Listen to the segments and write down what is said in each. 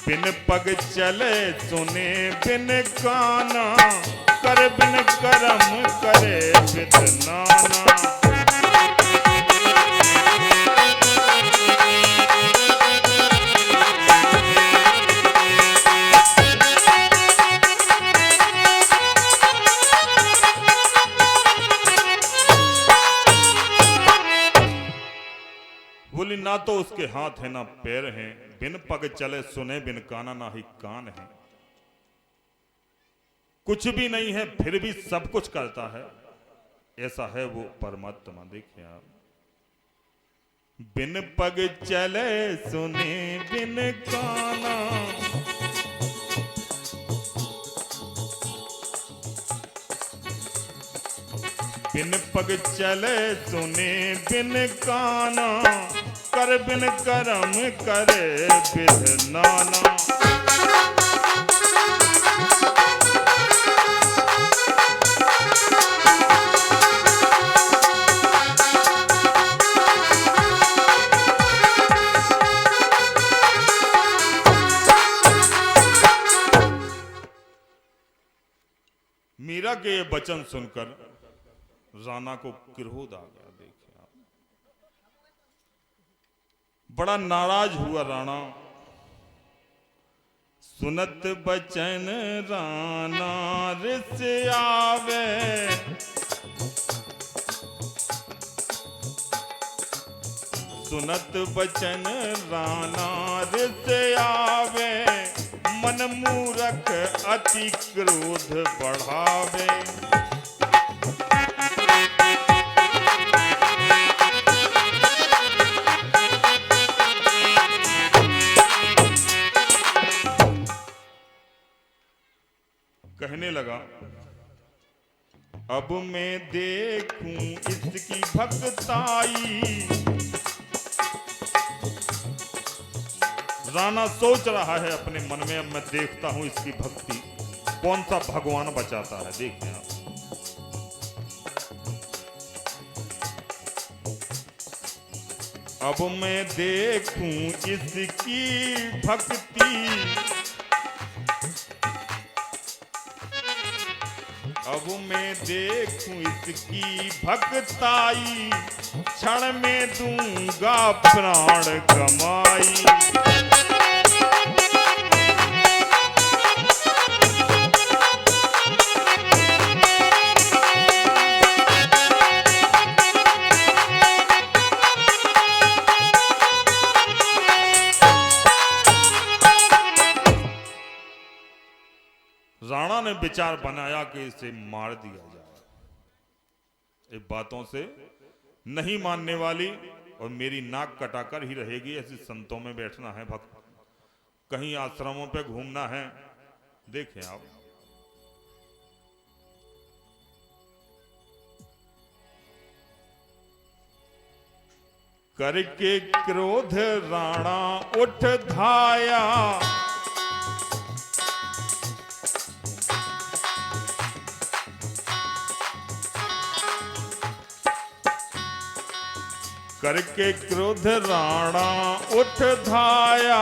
बिन पग चले सुने बिन काना, कर बिन करम करे बिद नाना। बोली ना तो उसके हाथ है ना पैर हैं, बिन पग चले सुने बिन काना, ना ही कान है। कुछ भी नहीं है फिर भी सब कुछ करता है, ऐसा है वो परमात्मा। देखिए आप, बिन पग चले सुने बिन काना, बिन पग चले सुने बिन काना, कर बिन करम करे बिद नाना। मीरा के ये वचन सुनकर राणा को क्रोध आ गया। देखिए आप, बड़ा नाराज हुआ राणा। सुनत बचन राणा रिस आवे, सुनत बचन राणा रिस आवे, मन मूरख अति क्रोध बढ़ावे। कहने लगा, अब मैं देखूं इसकी भक्ताई। राणा सोच रहा है अपने मन में, अब मैं देखता हूं इसकी भक्ति, कौन सा भगवान बचाता है। देखिए आप, अब मैं देखूं इसकी भक्ति, अब मैं देखूं इसकी भक्ताई, क्षण में दूंगा प्राण कमाई। राणा ने विचार बनाया कि इसे मार दिया जाए। ये बातों से नहीं मानने वाली और मेरी नाक कटाकर ही रहेगी, ऐसे संतों में बैठना है, भक्त कहीं आश्रमों पे घूमना है। देखें आप, करके क्रोध राणा उठ धाया, करके क्रोध राणा उठ धाया,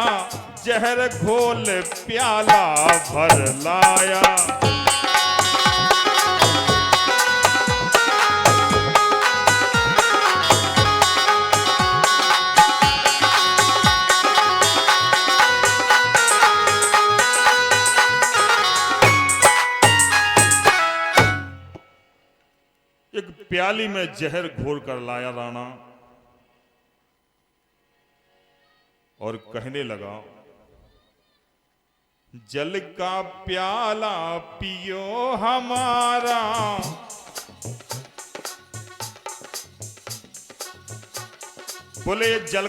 जहर घोल प्याला भर लाया। एक प्याली में जहर घोल कर लाया राणा और कहने लगा, जल का प्याला पियो हमारा, बोले जल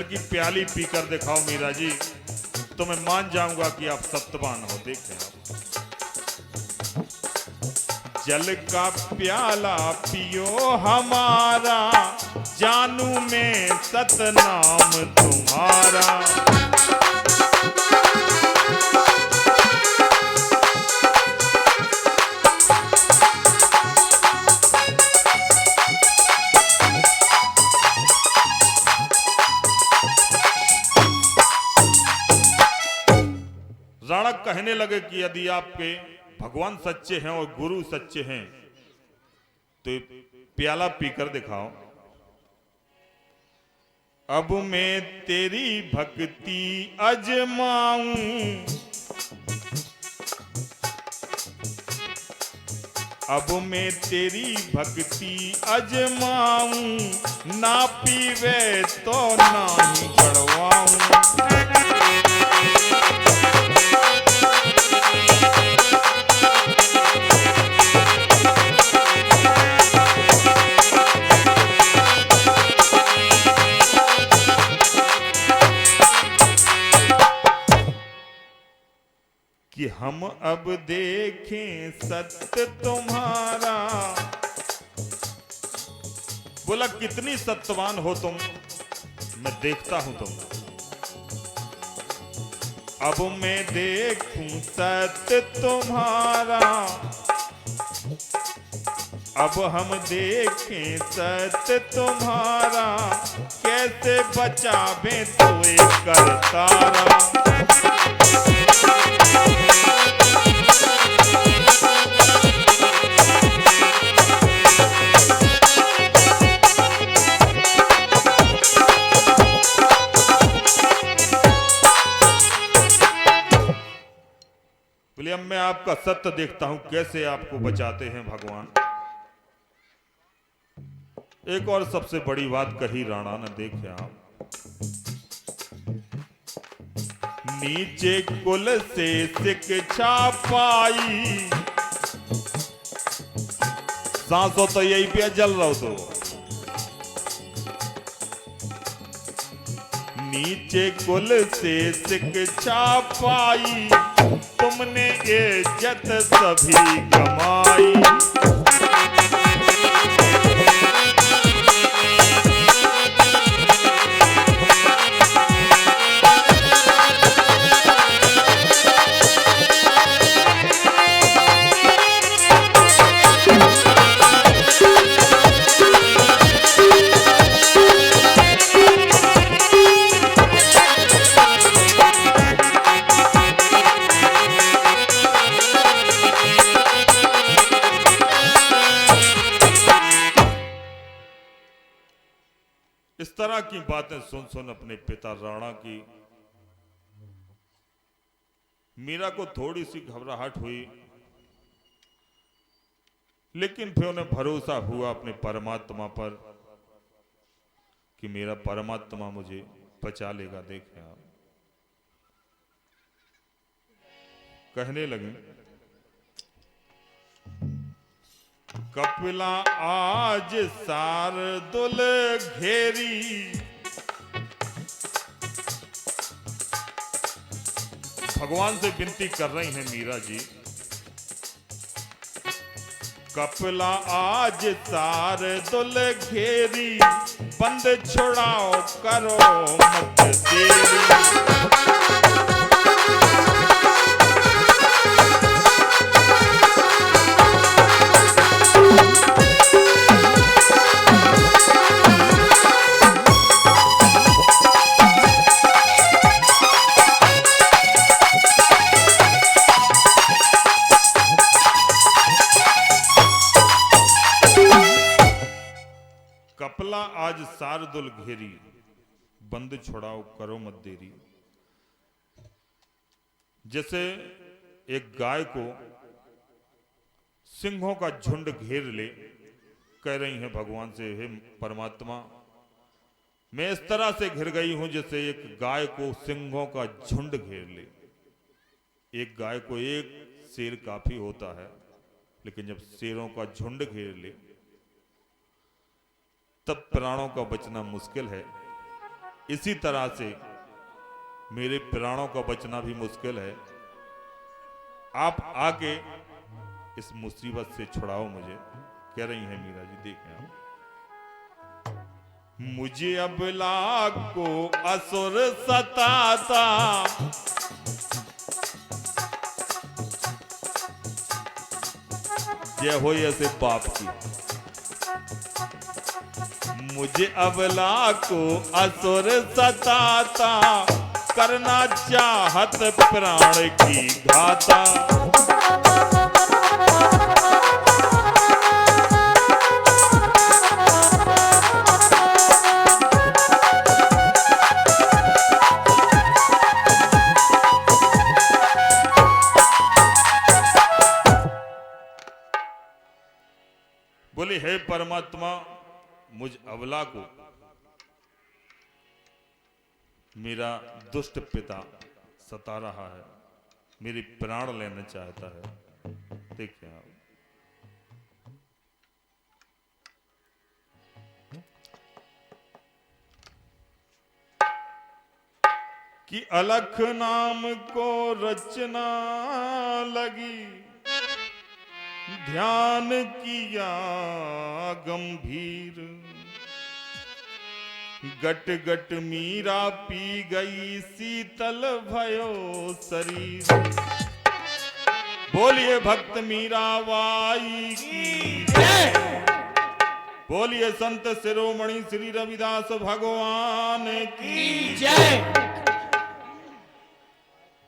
की प्याली पीकर दिखाओ मीरा जी, तो मैं मान जाऊंगा कि आप सत्यवान हो। देखें आप, जल का प्याला पियो हमारा, जानू मैं सतनाम तुम्हारा। कहने लगे कि यदि आपके भगवान सच्चे हैं और गुरु सच्चे हैं तो प्याला पीकर दिखाओ। अब मैं तेरी भक्ति अजमाऊं, अब मैं तेरी भक्ति अजमाऊं, ना पीवे तो ना ही गड़वाऊं। कि हम अब देखें सत्य तुम्हारा। बोला कितनी सत्यवान हो तुम, मैं देखता हूं तुम। अब मैं देखूं सत्य तुम्हारा, अब हम देखें सत्य तुम्हारा, कैसे बचावे तो एक करतारा। बोले अब मैं आपका सत्य देखता हूं, कैसे आपको बचाते हैं भगवान। एक और सबसे बड़ी बात कही राणा ने, देखे आप, नीचे कुल से शिक्षा पाई। सांसों तो यही पे जल रहा हो तो नीचे कुल से शिक्षा पाई, तुमने इज्जत सभी कमाई। इस तरह की बातें सुन सुन अपने पिता राणा की मीरा को थोड़ी सी घबराहट हुई, लेकिन फिर उन्हें भरोसा हुआ अपने परमात्मा पर कि मेरा परमात्मा मुझे बचा लेगा। देखें आप, कहने लगे कपिला आज शार्दुल घेरी। भगवान से विनती कर रही हैं मीरा जी, कपिला आज शार्दुल घेरी, बंद छुड़ाओ करो मत देरी। कपला आज शार्दुल घेरी, बंद छुड़ाओ करो मत देरी। जैसे एक गाय को सिंहों का झुंड घेर ले, कह रही हैं भगवान से, हे परमात्मा मैं इस तरह से घिर गई हूं जैसे एक गाय को सिंहों का झुंड घेर ले। एक गाय को एक शेर काफी होता है, लेकिन जब शेरों का झुंड घेर ले तब प्राणों का बचना मुश्किल है। इसी तरह से मेरे प्राणों का बचना भी मुश्किल है। आप आके इस मुसीबत से छुड़ाओ मुझे, कह रही हैं मीरा जी। देखें आप, मुझे अबला को असुर सताता, जय हो ऐसे पाप की। मुझे अबला को असुर सताता, करना चाहत प्राण की घाता। बोले हे परमात्मा, मुझ अबला को मेरा दुष्ट पिता सता रहा है, मेरी प्राण लेना चाहता है। देखिए आप, कि अलख नाम को रचना लगी, ध्यान किया गंभीर, गट गट मीरा पी गई, शीतल भयो शरीर। बोलिए भक्त मीराबाई की जय। बोलिए संत शिरोमणि श्री रविदास भगवान की जय।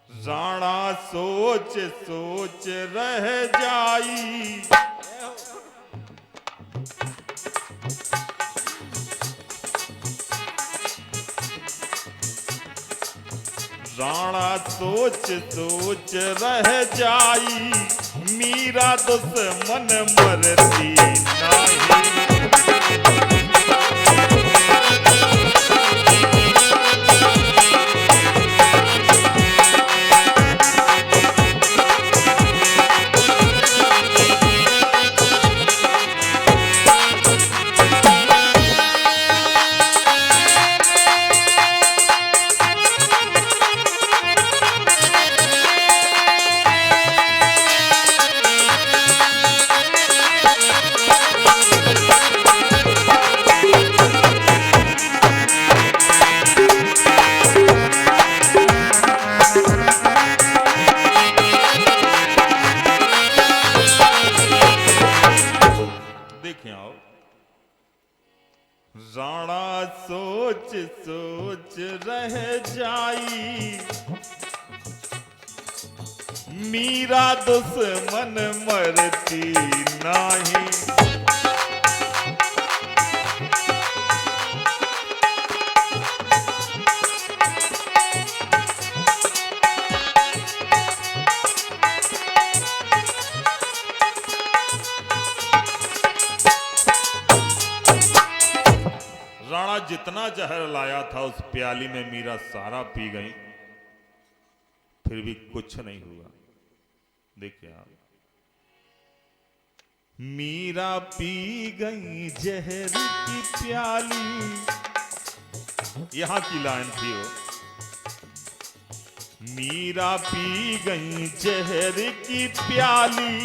राणा सोच सोच रह जाई, राणा सोच सोच रह जाई, मीरा दुश्मन मरती नहीं। राणा सोच सोच रह जाई, मीरा दुश्मन मरती नहीं। राणा जितना जहर लाया था उस प्याली में मीरा सारा पी गई, फिर भी कुछ नहीं हुआ। देखिए आप, मीरा पी गई जहर की प्याली, यहां की लाइन थी वो। मीरा पी गई जहर की प्याली,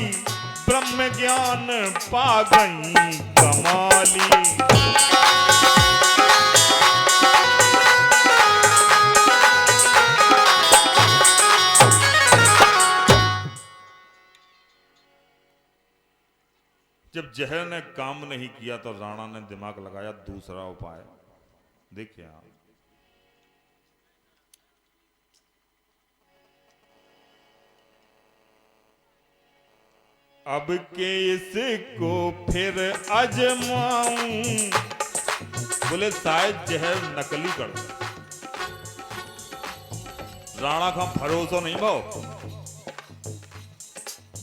ब्रह्म ज्ञान पा गई कमाली। जब जहर ने काम नहीं किया तो राणा ने दिमाग लगाया दूसरा उपाय। देखिए आप, अब के इसको फिर आजमाऊं, बोले शायद जहर नकली कर दे। राणा का भरोसा नहीं भाव,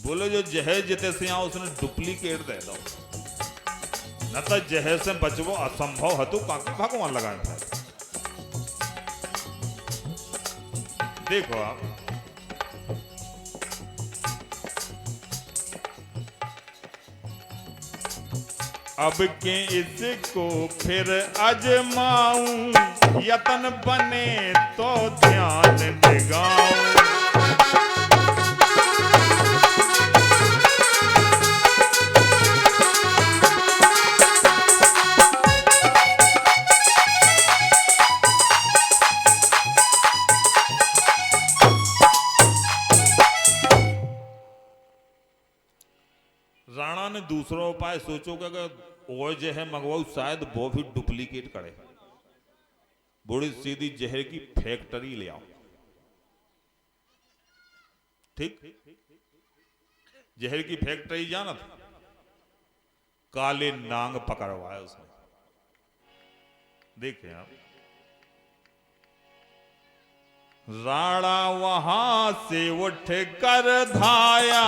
बोले जो जहर जिते से यहाँ उसने डुप्लीकेट दे दो, न तो जहर से बचवो असंभव हतु काके भगवान लगाए थे। देखो आप, अब के इसको फिर आजमाऊं, यतन बने तो ध्यान दिगाऊं। राणा ने दूसरा उपाय सोचो कि अगर और जहर मंगवाओ शायद वो भी डुप्लीकेट करे। बड़ी सीधी जहर की फैक्ट्री ले आओ। ठीक, जहर की फैक्ट्री जाना था, काले नांग पकड़वाया उसने। देखें आप, राणा वहां से उठ कर धाया,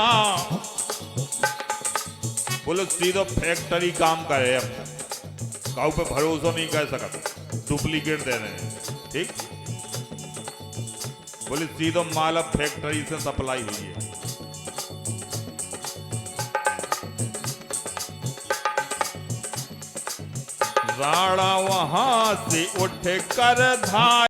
पुलिस सीधो फैक्ट्री काम करे, काऊ पे भरोसा नहीं कर सकता, डुप्लीकेट दे रहे हैं। ठीक, पुलिस सीधो माल फैक्ट्री से सप्लाई हुई है। राणा वहां से उठ कर धाया,